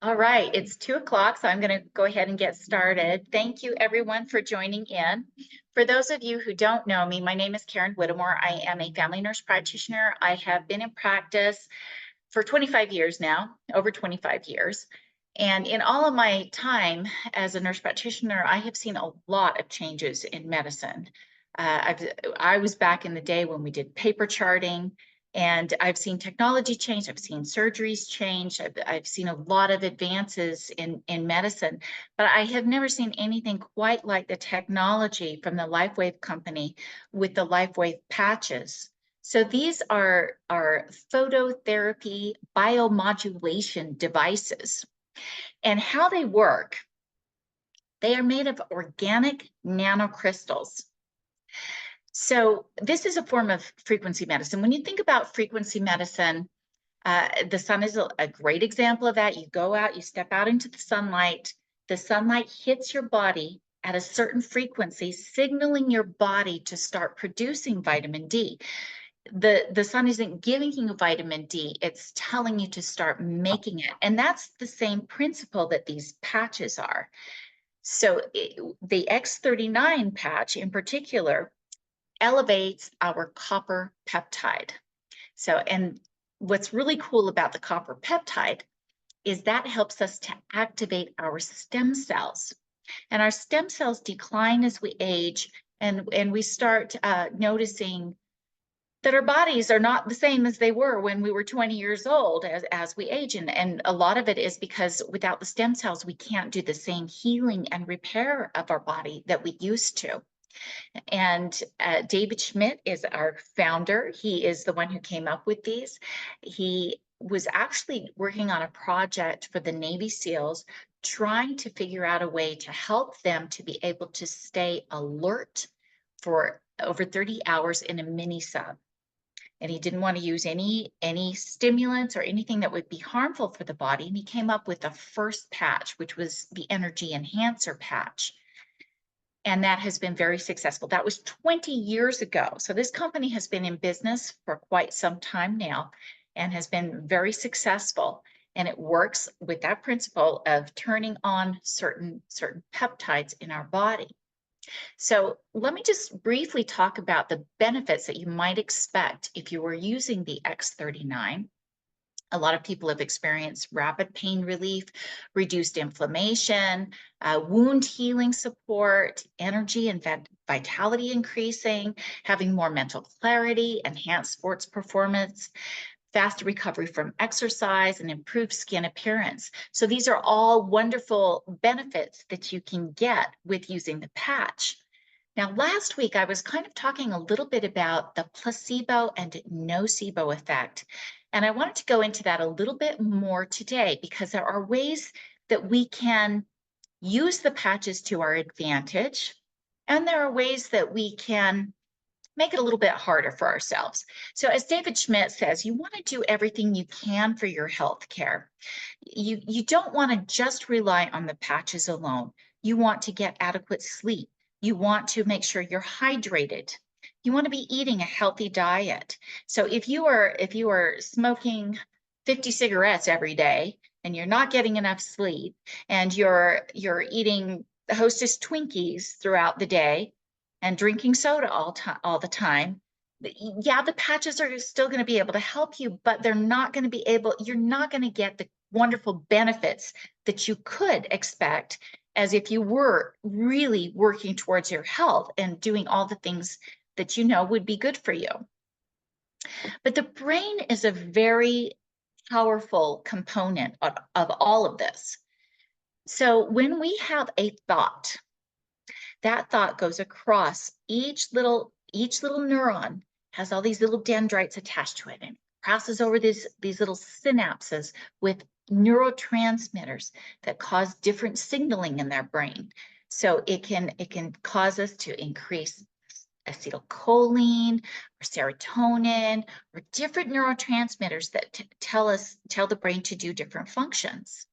All right, it's 2 o'clock, so I'm going to go ahead and get started. Thank you everyone for joining in. For those of you who don't know me, my name is Karen Whittemore. I am a family nurse practitioner. I have been in practice for 25 years now, over 25 years. And in all of my time as a nurse practitioner, I have seen a lot of changes in medicine. I was back in the day when we did paper charting, and I've seen technology change. I've seen surgeries change. I've seen a lot of advances in medicine, but I have never seen anything quite like the technology from the LifeWave company with the LifeWave patches. So these are phototherapy biomodulation devices. And how they work, they are made of organic nanocrystals. So this is a form of frequency medicine. When you think about frequency medicine, the sun is a great example of that. You go out, you step out into the sunlight hits your body at a certain frequency, signaling your body to start producing vitamin D. The sun isn't giving you vitamin D, it's telling you to start making it. And that's the same principle that these patches are. So the X39 patch in particular elevates our copper peptide. So, and what's really cool about the copper peptide is that helps us to activate our stem cells. And our stem cells decline as we age, and we start noticing that our bodies are not the same as they were when we were 20 years old as we age. And a lot of it is because without the stem cells, we can't do the same healing and repair of our body that we used to. And David Schmidt is our founder. He is the one who came up with these. He was actually working on a project for the Navy SEALs, trying to figure out a way to help them to be able to stay alert for over 30 hours in a mini sub. And he didn't want to use any stimulants or anything that would be harmful for the body. And he came up with the first patch, which was the energy enhancer patch. And that has been very successful. That was 20 years ago. So this company has been in business for quite some time now and has been very successful. And it works with that principle of turning on certain peptides in our body. So let me just briefly talk about the benefits that you might expect if you were using the X39. A lot of people have experienced rapid pain relief, reduced inflammation, wound healing support, energy and vitality increasing, having more mental clarity, enhanced sports performance, faster recovery from exercise, and improved skin appearance. So these are all wonderful benefits that you can get with using the patch. Now, last week, I was kind of talking a little bit about the placebo and nocebo effect. And I wanted to go into that a little bit more today because there are ways that we can use the patches to our advantage. And there are ways that we can make it a little bit harder for ourselves. So as David Schmidt says, you want to do everything you can for your health care. You don't want to just rely on the patches alone. You want to get adequate sleep. You want to make sure you're hydrated. You want to be eating a healthy diet. So if you are smoking 50 cigarettes every day and you're not getting enough sleep and you're eating Hostess Twinkies throughout the day and drinking soda all the time, yeah, the patches are still going to be able to help you, but you're not going to get the wonderful benefits that you could expect as if you were really working towards your health and doing all the things that you know would be good for you. But the brain is a very powerful component of all of this. So when we have a thought, that thought goes across each little neuron, has all these little dendrites attached to it, and crosses over these little synapses with neurotransmitters that cause different signaling in their brain. So it can cause us to increase acetylcholine or serotonin or different neurotransmitters that tell the brain to do different functions.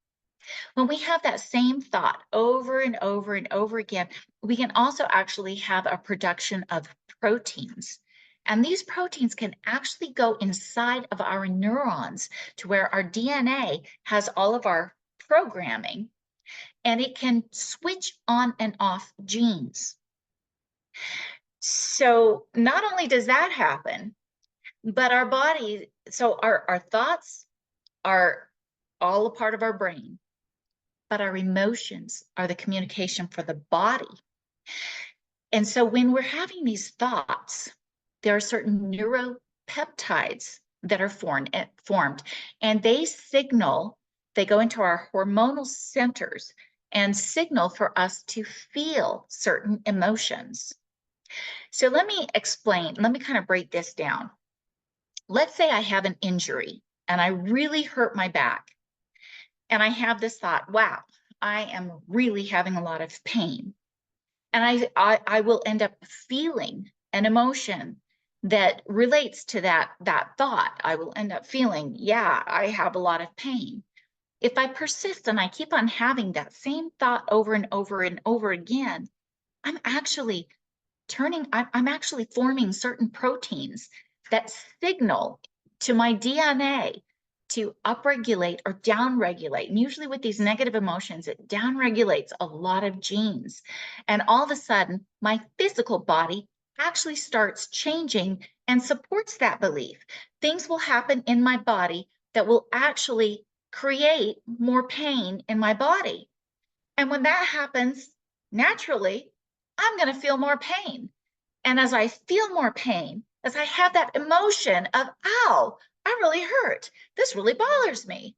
When we have that same thought over and over and over again, we can also actually have a production of proteins. And these proteins can actually go inside of our neurons to where our DNA has all of our programming, and it can switch on and off genes. So not only does that happen, but our body, so our thoughts are all a part of our brain, but our emotions are the communication for the body. And so when we're having these thoughts, there are certain neuropeptides that are formed, and they go into our hormonal centers and signal for us to feel certain emotions. So let me kind of break this down. Let's say I have an injury and I really hurt my back. And I have this thought, wow, I am really having a lot of pain. And I will end up feeling an emotion that relates to that thought. I will end up feeling, yeah, I have a lot of pain. If I persist and I keep on having that same thought over and over and over again, I'm actually forming certain proteins that signal to my DNA to upregulate or downregulate. And usually with these negative emotions, it downregulates a lot of genes. And all of a sudden, my physical body actually starts changing and supports that belief. Things will happen in my body that will actually create more pain in my body. And when that happens, naturally, I'm going to feel more pain. And as I feel more pain, as I have that emotion of, ow, I really hurt, this really bothers me,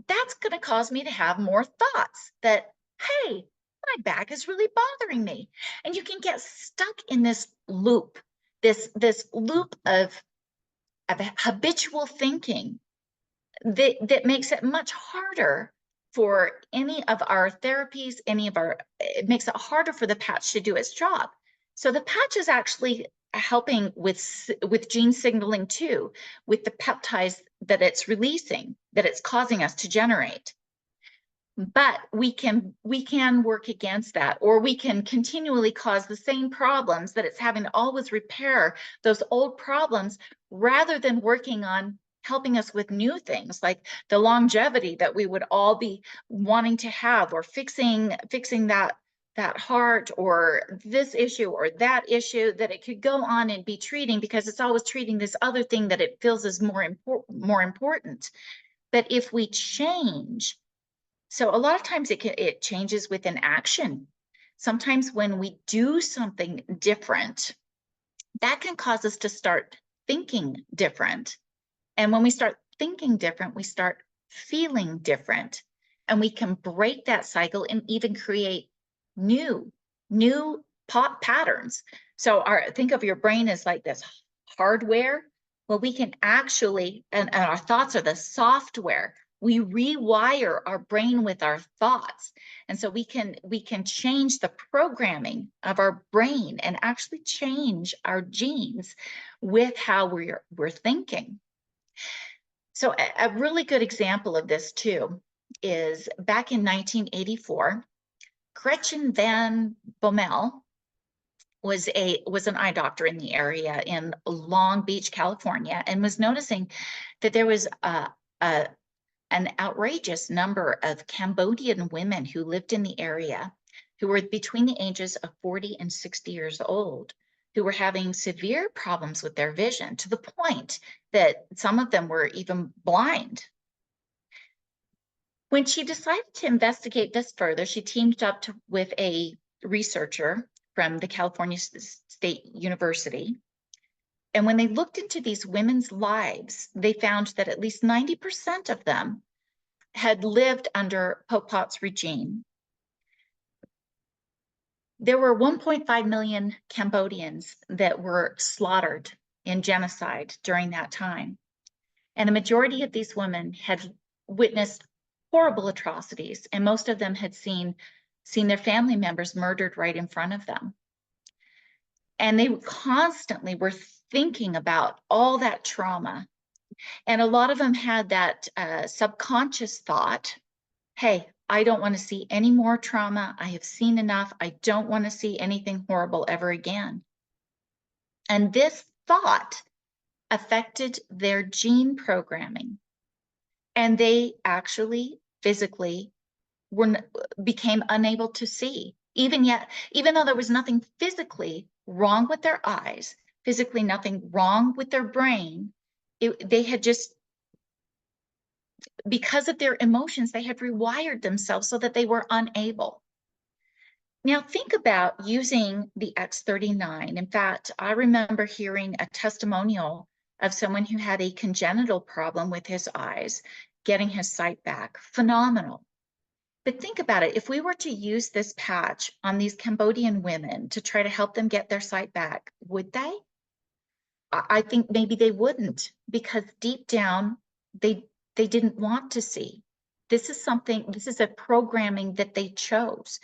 that's going to cause me to have more thoughts that, hey, my back is really bothering me. And you can get stuck in this loop, this loop of habitual thinking that makes it much harder for any of our therapies, it makes it harder for the patch to do its job. So the patch is actually helping with gene signaling too, with the peptides that it's releasing, that it's causing us to generate. But we can work against that, or we can continually cause the same problems that it's having to always repair those old problems, rather than working on helping us with new things like the longevity that we would all be wanting to have, or fixing that heart, or this issue or that issue that it could go on and be treating, because it's always treating this other thing that it feels is more important. But if we change, so a lot of times it changes with an action. Sometimes when we do something different, that can cause us to start thinking different. And when we start thinking different, we start feeling different. And we can break that cycle and even create new patterns. So think of your brain as like this hardware. Well, we can actually, and our thoughts are the software. We rewire our brain with our thoughts. And so we can change the programming of our brain and actually change our genes with how we're thinking. So a really good example of this too is back in 1984, Gretchen Van Bommel was an eye doctor in the area in Long Beach, California, and was noticing that there was an outrageous number of Cambodian women who lived in the area, who were between the ages of 40 and 60 years old, who were having severe problems with their vision, to the point that some of them were even blind. When she decided to investigate this further, she teamed up with a researcher from the California State University. And when they looked into these women's lives, they found that at least 90% of them had lived under Pol Pot's regime. There were 1.5 million Cambodians that were slaughtered in genocide during that time. And the majority of these women had witnessed horrible atrocities, and most of them had seen their family members murdered right in front of them. And they constantly were thinking about all that trauma. And a lot of them had that subconscious thought, hey, I don't want to see any more trauma. I have seen enough. I don't want to see anything horrible ever again. And this thought affected their gene programming. And they actually physically became unable to see. Even though there was nothing physically wrong with their eyes, physically nothing wrong with their brain, they had just, because of their emotions, they had rewired themselves so that they were unable. Now think about using the X39. In fact, I remember hearing a testimonial of someone who had a congenital problem with his eyes, getting his sight back. Phenomenal. But think about it. If we were to use this patch on these Cambodian women to try to help them get their sight back, would they? I think maybe they wouldn't, because deep down, they didn't want to see. This is a programming that they chose.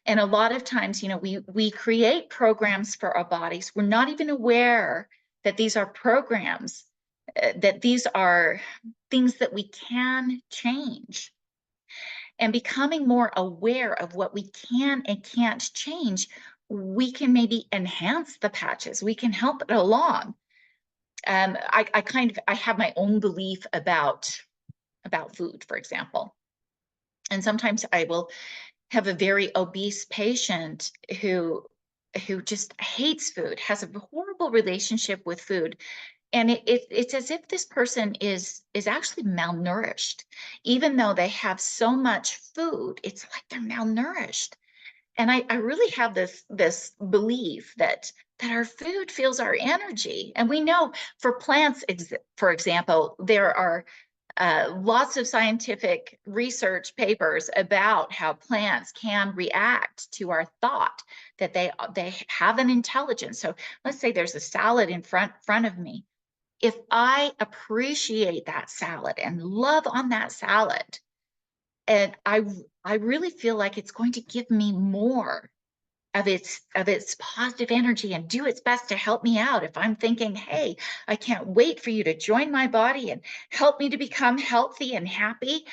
And a lot of times, we create programs for our bodies. We're not even aware that these are programs, that these are things that we can change. And becoming more aware of what we can and can't change, we can maybe enhance the patches. We can help it along. I have my own belief about food, for example. And sometimes I will have a very obese patient who just hates food, has a horrible relationship with food. And it's as if this person is actually malnourished. Even though they have so much food, it's like they're malnourished. And I really have this belief that our food fuels our energy. And we know for plants, for example, there are lots of scientific research papers about how plants can react to our thought, that they have an intelligence. So let's say there's a salad in front of me. If I appreciate that salad and love on that salad, and I really feel like it's going to give me more of its positive energy and do its best to help me out. If I'm thinking, hey, I can't wait for you to join my body and help me to become healthy and happy,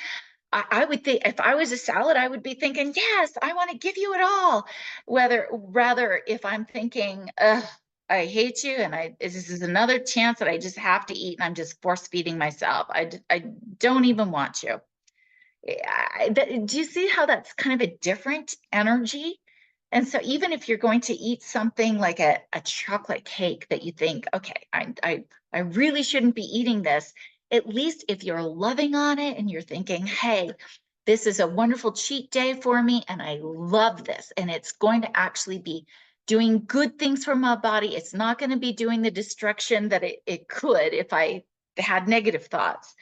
I would think, if I was a salad, I would be thinking, yes, I want to give you it all. Rather, if I'm thinking, I hate you, and this is another chance that I just have to eat, and I'm just force feeding myself. I don't even want you. Do you see how that's kind of a different energy? And so even if you're going to eat something like a chocolate cake that you think, okay, I really shouldn't be eating this, at least if you're loving on it and you're thinking, hey, this is a wonderful cheat day for me, and I love this, and it's going to actually be doing good things for my body. It's not going to be doing the destruction that it could if I had negative thoughts.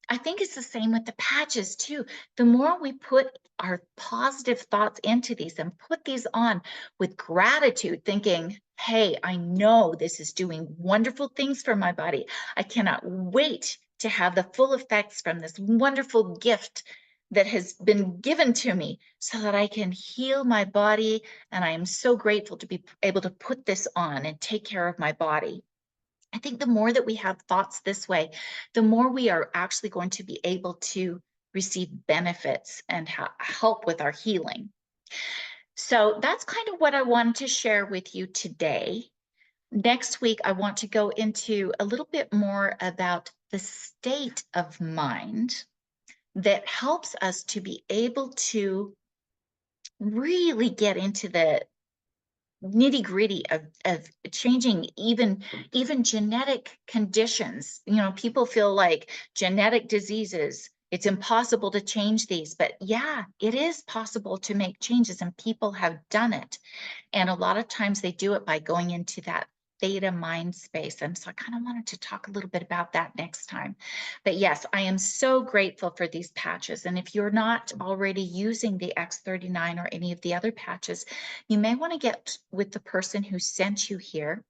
I think it's the same with the patches too. The more we put our positive thoughts into these and put these on with gratitude, thinking, hey, I know this is doing wonderful things for my body. I cannot wait to have the full effects from this wonderful gift that has been given to me so that I can heal my body. And I am so grateful to be able to put this on and take care of my body. I think the more that we have thoughts this way, the more we are actually going to be able to receive benefits and help with our healing. So that's kind of what I wanted to share with you today. Next week, I want to go into a little bit more about the state of mind that helps us to be able to really get into the nitty-gritty of changing even genetic conditions. People feel like genetic diseases, it's impossible to change these, but yeah, it is possible to make changes, and people have done it. And a lot of times they do it by going into that theta mind space. And so I kind of wanted to talk a little bit about that next time. But yes, I am so grateful for these patches. And if you're not already using the X39 or any of the other patches, you may want to get with the person who sent you here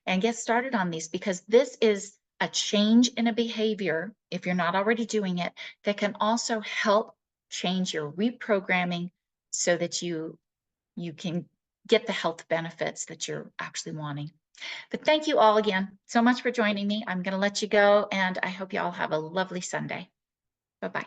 and get started on these, because this is a change in a behavior, if you're not already doing it, that can also help change your reprogramming so that you can get the health benefits that you're actually wanting. But thank you all again so much for joining me. I'm going to let you go, and I hope you all have a lovely Sunday. Bye-bye.